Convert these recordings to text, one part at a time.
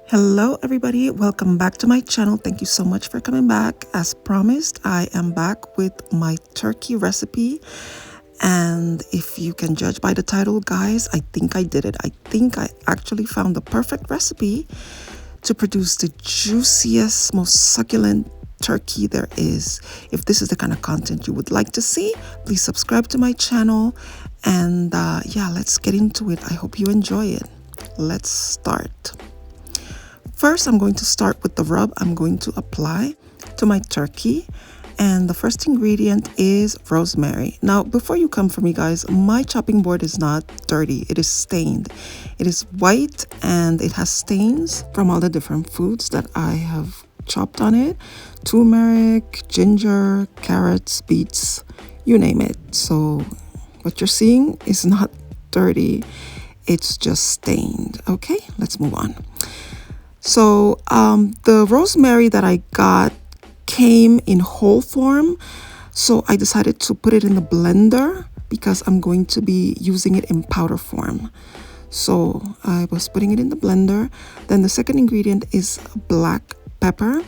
Hello everybody, welcome back to my channel. Thank you so much for coming back. As promised, I am back with my turkey recipe, and if you can judge by the title, guys, I think I did it. I think I actually found the perfect recipe to produce the juiciest, most succulent turkey there is. If this is the kind of content you would like to see, please subscribe to my channel, and yeah, let's get into it. I hope you enjoy it. Let's start. First, I'm going to start with the rub I'm going to apply to my turkey. And the first ingredient is rosemary. Now, before you come for me, guys, my chopping board is not dirty. It is stained. It is white and it has stains from all the different foods that I have chopped on it. Turmeric, ginger, carrots, beets, you name it. So what you're seeing is not dirty. It's just stained. Okay, let's move on. So the rosemary that I got came in whole form, so I decided to put it in the blender because I'm going to be using it in powder form. So I was putting it in the blender. Then the second ingredient is black pepper.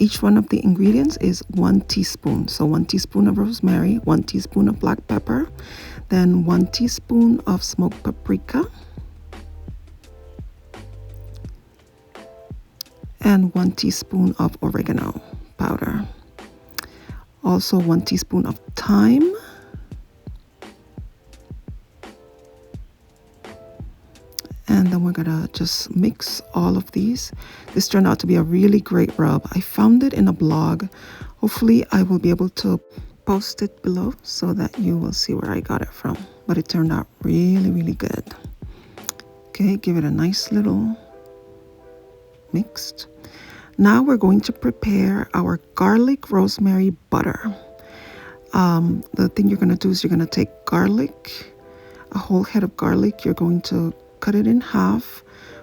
Each one of the ingredients is 1 teaspoon. So 1 teaspoon of rosemary, 1 teaspoon of black pepper, then 1 teaspoon of smoked paprika, and 1 teaspoon of oregano powder. Also 1 teaspoon of thyme, and then we're gonna just mix all of these. This turned out to be a really great rub. I found it in a blog. Hopefully I will be able to post it below so that you will see where I got it from, but it turned out really good. Okay, give it a nice little mixed. Now we're going to prepare our garlic rosemary butter. The thing you're going to do is you're going to take garlic, a whole head of garlic. You're going to cut it in half,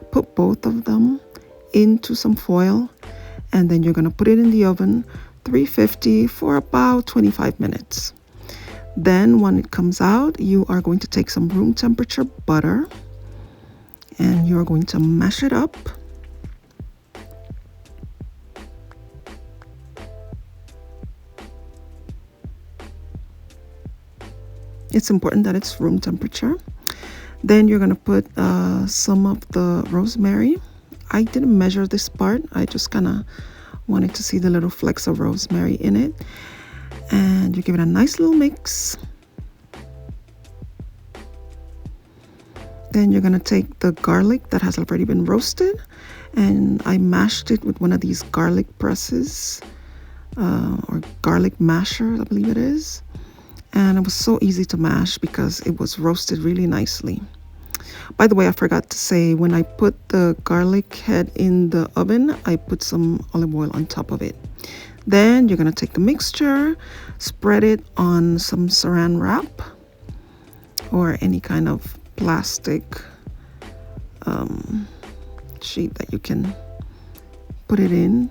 put both of them into some foil, and then you're going to put it in the oven, 350 for about 25 minutes. Then when it comes out, you are going to take some room temperature butter and you're going to mash it up. It's important that it's room temperature. Then you're going to put some of the rosemary. I didn't measure this part. I just kind of wanted to see the little flecks of rosemary in it. And you give it a nice little mix. Then you're going to take the garlic that has already been roasted. And I mashed it with one of these garlic presses or garlic masher, I believe it is. And it was so easy to mash because it was roasted really nicely. By the way, I forgot to say, when I put the garlic head in the oven, I put some olive oil on top of it. Then you're going to take the mixture, spread it on some saran wrap or any kind of plastic sheet that you can put it in,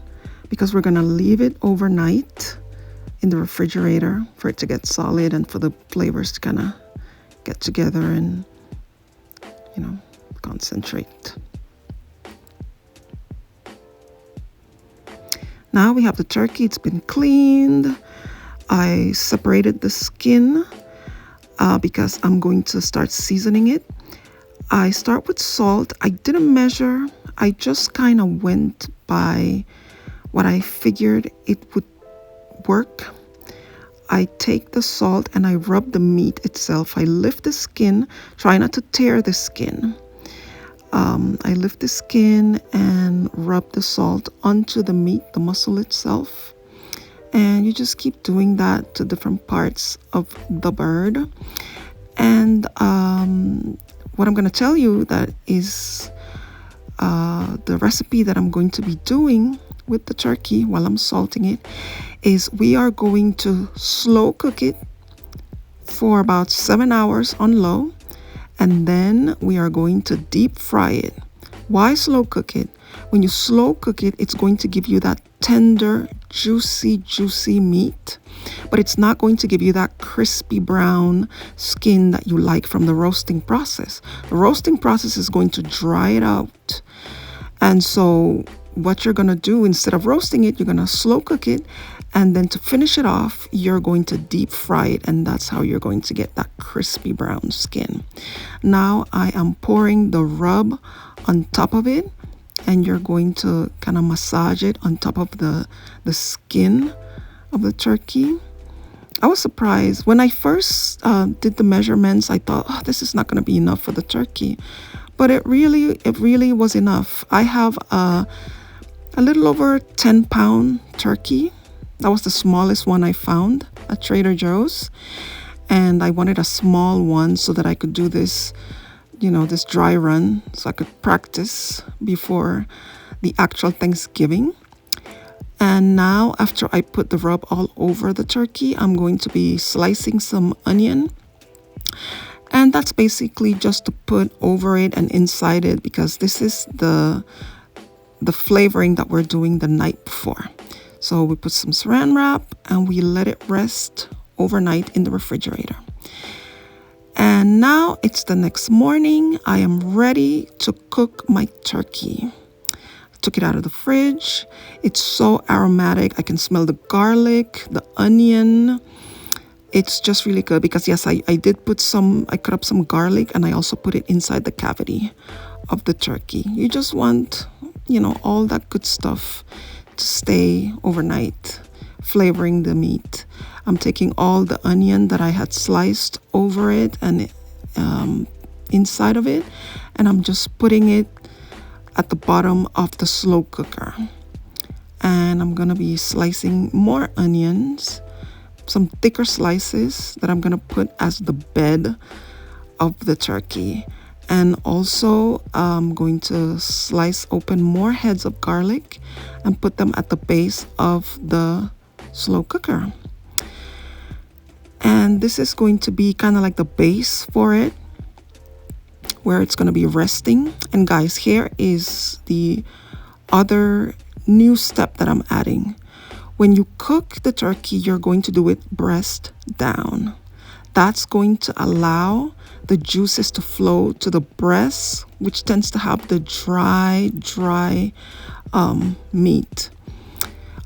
because we're going to leave it overnight in the refrigerator for it to get solid and for the flavors to kind of get together and, you know, concentrate. Now we have the turkey. It's been cleaned. I separated the skin because I'm going to start seasoning it. I start with salt. I didn't measure. I just kind of went by what I figured it would work. I take the salt and I rub the meat itself. I lift the skin, try not to tear the skin. I lift the skin and rub the salt onto the meat, the muscle itself. And you just keep doing that to different parts of the bird. And what I'm going to tell you that is the recipe that I'm going to be doing with the turkey while I'm salting it is we are going to slow cook it for about 7 hours on low, and then we are going to deep fry it. Why slow cook it? When you slow cook it, it's going to give you that tender, juicy meat, but it's not going to give you that crispy brown skin that you like from the roasting process. The roasting process is going to dry it out And so what you're going to do, instead of roasting it, you're going to slow cook it. And then to finish it off, you're going to deep fry it. And that's how you're going to get that crispy brown skin. Now I am pouring the rub on top of it. And you're going to kind of massage it on top of the skin of the turkey. I was surprised. When I first did the measurements, I thought, oh, this is not going to be enough for the turkey. But it really was enough. I have a little over 10-pound turkey. That was the smallest one I found at Trader Joe's. And I wanted a small one so that I could do this, this dry run, so I could practice before the actual Thanksgiving. And now, after I put the rub all over the turkey, I'm going to be slicing some onion. And that's basically just to put over it and inside it, because this is the flavoring that we're doing the night before. So we put some saran wrap and we let it rest overnight in the refrigerator. And now it's the next morning. I am ready to cook my turkey. Took it out of the fridge. It's so aromatic. I can smell the garlic, the onion. It's just really good because yes, I cut up some garlic and I also put it inside the cavity of the turkey. You just want, all that good stuff to stay overnight, flavoring the meat. I'm taking all the onion that I had sliced over it and inside of it, and I'm just putting it at the bottom of the slow cooker. And I'm gonna be slicing more onions, some thicker slices that I'm gonna put as the bed of the turkey. And also I'm going to slice open more heads of garlic and put them at the base of the slow cooker. And this is going to be kind of like the base for it, where it's going to be resting. And guys, here is the other new step that I'm adding. When you cook the turkey, you're going to do it breast down. That's going to allow the juices to flow to the breast, which tends to have the dry meat.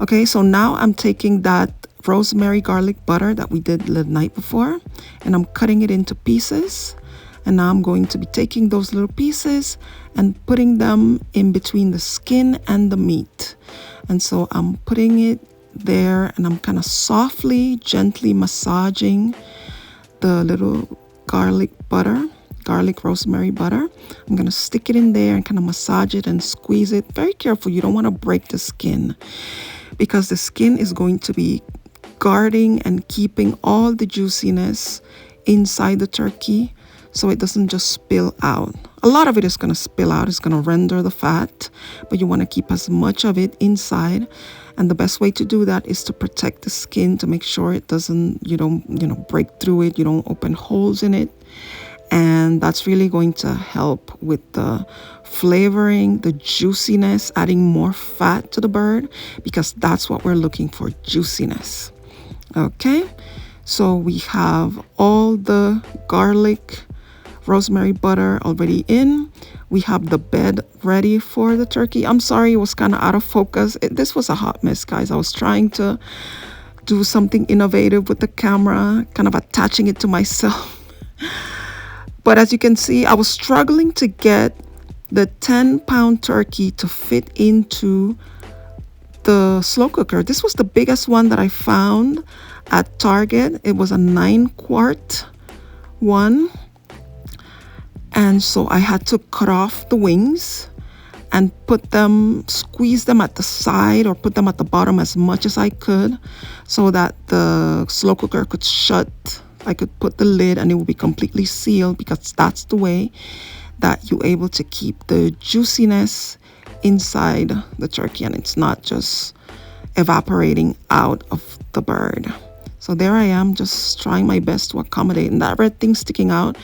Okay, so now I'm taking that rosemary garlic butter that we did the night before, and I'm cutting it into pieces. And now I'm going to be taking those little pieces and putting them in between the skin and the meat. And so I'm putting it there and I'm kind of softly, gently massaging the little garlic rosemary butter. I'm going to stick it in there and kind of massage it and squeeze it. Very careful, you don't want to break the skin, because the skin is going to be guarding and keeping all the juiciness inside the turkey, so it doesn't just spill out. A lot of it is going to spill out. It's going to render the fat, but you want to keep as much of it inside. And the best way to do that is to protect the skin, to make sure it doesn't, you don't break through it. You don't open holes in it. And that's really going to help with the flavoring, the juiciness, adding more fat to the bird, because that's what we're looking for, juiciness. Okay, so we have all the garlic, rosemary butter already in. We have the bed ready for the turkey. I'm sorry, it was kind of out of focus. This was a hot mess, guys. I was trying to do something innovative with the camera, kind of attaching it to myself. But as you can see, I was struggling to get the 10-pound turkey to fit into the slow cooker. This was the biggest one that I found at Target. It was a 9-quart one. And so I had to cut off the wings and squeeze them at the side or put them at the bottom as much as I could, so that the slow cooker could shut. I could put the lid and it would be completely sealed, because that's the way that you're able to keep the juiciness inside the turkey and it's not just evaporating out of the bird. So there I am, just trying my best to accommodate. And that red thing sticking out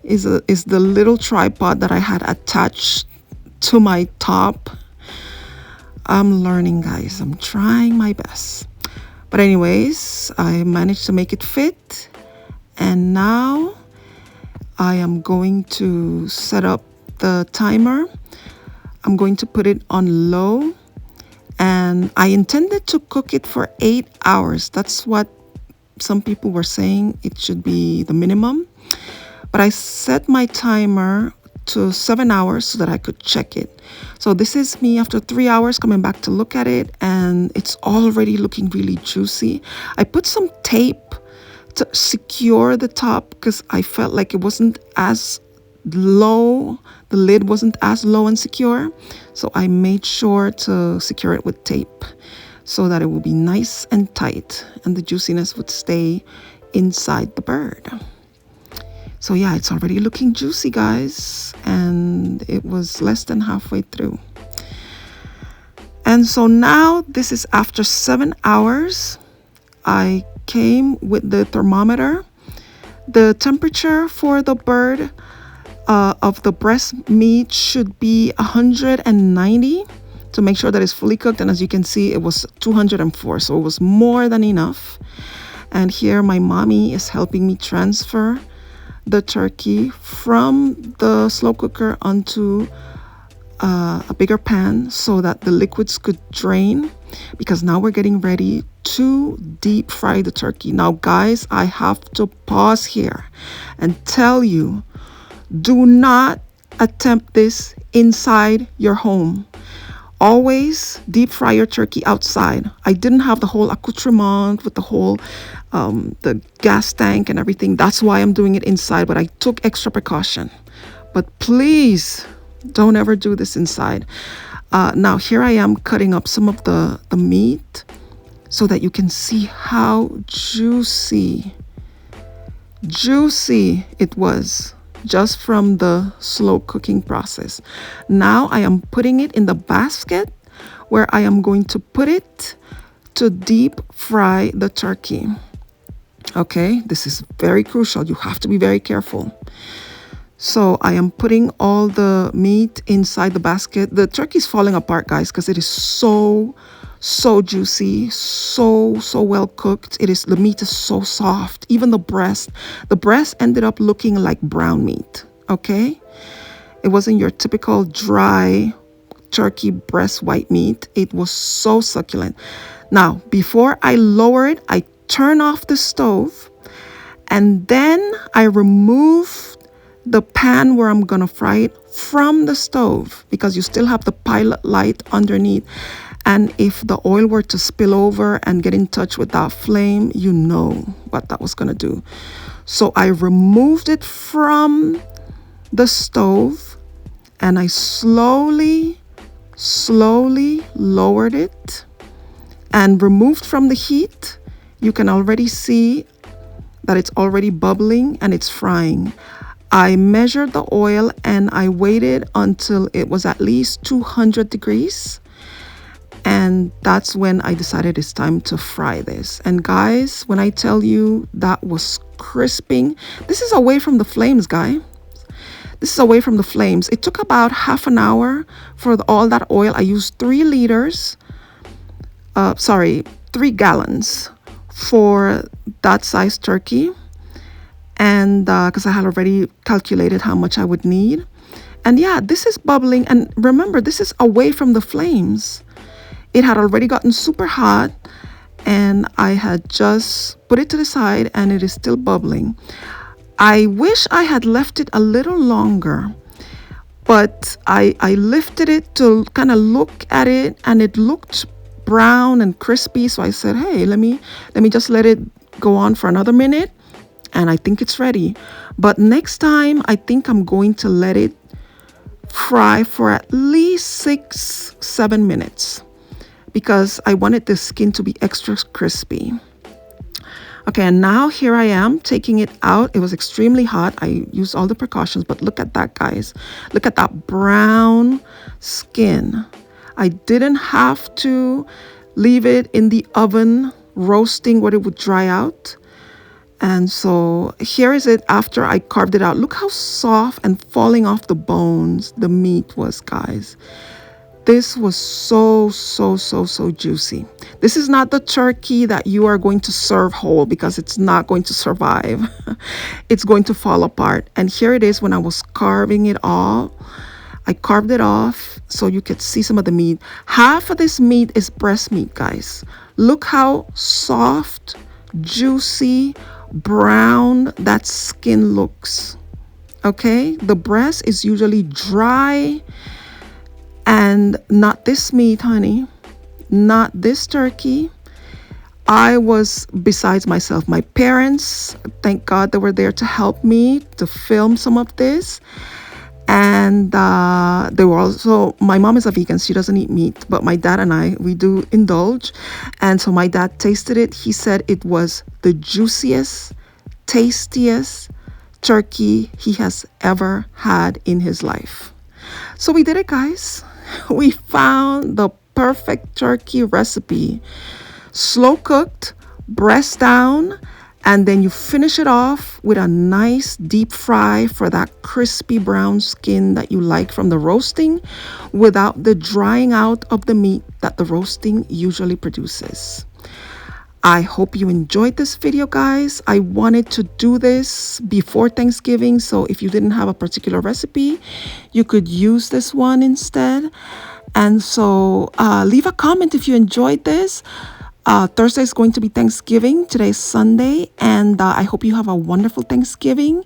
is the little tripod that I had attached to my top. I'm learning, guys. I'm trying my best. But anyways, I managed to make it fit. And now I am going to set up the timer. I'm going to put it on low, and I intended to cook it for 8 hours. That's what some people were saying it should be the minimum. But I set my timer to 7 hours so that I could check it. So this is me after 3 hours coming back to look at it, and it's already looking really juicy. I put some tape to secure the top because I felt like it wasn't as low, the lid wasn't as low and secure. So I made sure to secure it with tape so that it will be nice and tight and the juiciness would stay inside the bird. So yeah, it's already looking juicy, guys, and it was less than halfway through. And so now this is after 7 hours. I came with the thermometer. The temperature for the bird of the breast meat should be 190 to make sure that it's fully cooked. And as you can see, it was 204, so it was more than enough. And here my mommy is helping me transfer the turkey from the slow cooker onto a bigger pan so that the liquids could drain, because now we're getting ready to deep fry the turkey. Now guys, I have to pause here and tell you, do not attempt this inside your home. Always deep fry your turkey outside. I didn't have the whole accoutrement with the whole the gas tank and everything. That's why I'm doing it inside, but I took extra precaution. But please don't ever do this inside. Now here I am cutting up some of the meat so that you can see how juicy it was just from the slow cooking process. Now I am putting it in the basket where I am going to put it to deep fry the turkey. Okay, this is very crucial. You have to be very careful. So I am putting all the meat inside the basket. The turkey is falling apart, guys, because it is so juicy, so well cooked. The meat is so soft. Even the breast ended up looking like brown meat. Okay, it wasn't your typical dry turkey breast white meat. It was so succulent. Now before I lower it, I turn off the stove, and then I remove the pan where I'm gonna fry it from the stove, because you still have the pilot light underneath, and if the oil were to spill over and get in touch with that flame, you know what that was gonna do. So I removed it from the stove, and I slowly lowered it and removed from the heat. You can already see that it's already bubbling and it's frying. I measured the oil and I waited until it was at least 200 degrees. And that's when I decided it's time to fry this. And guys, when I tell you that was crisping, this is away from the flames, guys. This is away from the flames. It took about half an hour for all that oil. I used 3 gallons for that size turkey. And because I had already calculated how much I would need. And yeah, this is bubbling. And remember, this is away from the flames. It had already gotten super hot, and I had just put it to the side, and it is still bubbling. I wish I had left it a little longer, but I lifted it to kind of look at it, and it looked brown and crispy. So I said, hey, let me just let it go on for another minute, and I think it's ready. But next time, I think I'm going to let it fry for at least 6-7 minutes, because I wanted the skin to be extra crispy. Okay, and now here I am taking it out. It was extremely hot. I used all the precautions, but look at that, guys. Look at that brown skin. I didn't have to leave it in the oven roasting where it would dry out. And so here is it after I carved it out. Look how soft and falling off the bones the meat was, guys. This was so juicy. This is not the turkey that you are going to serve whole, because it's not going to survive. It's going to fall apart. And here it is when I was carving it all. I carved it off so you could see some of the meat. Half of this meat is breast meat, guys. Look how soft, juicy, brown that skin looks. Okay, the breast is usually dry, and not this meat, honey, not this turkey. I was besides myself. My parents, thank God, they were there to help me to film some of this. And they were also, my mom is a vegan, she doesn't eat meat, but my dad and I, we do indulge. And so my dad tasted it. He said it was the juiciest, tastiest turkey he has ever had in his life. So we did it, guys. We found the perfect turkey recipe. Slow cooked, breast down, and then you finish it off with a nice deep fry for that crispy brown skin that you like from the roasting without the drying out of the meat that the roasting usually produces. I hope you enjoyed this video, guys. I wanted to do this before Thanksgiving, so if you didn't have a particular recipe, you could use this one instead. And so leave a comment if you enjoyed this. Thursday is going to be Thanksgiving. Today's Sunday, and I hope you have a wonderful Thanksgiving.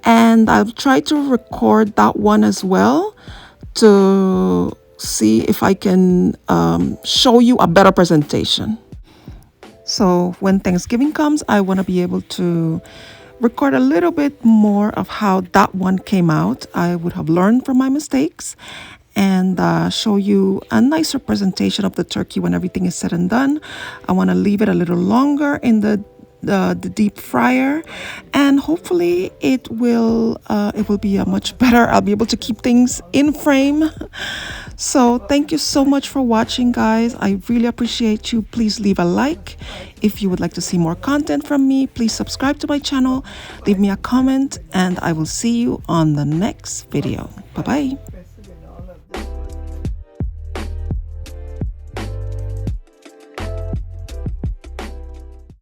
And I'll try to record that one as well to see if I can show you a better presentation. So when Thanksgiving comes, I want to be able to record a little bit more of how that one came out. I would have learned from my mistakes and show you a nicer presentation of the turkey when everything is said and done. I want to leave it a little longer in the deep fryer, and hopefully it will be a much better. I'll be able to keep things in frame. So thank you so much for watching, guys. I really appreciate you. Please leave a like. If you would like to see more content from me, please subscribe to my channel, leave me a comment, and I will see you on the next video. Bye bye.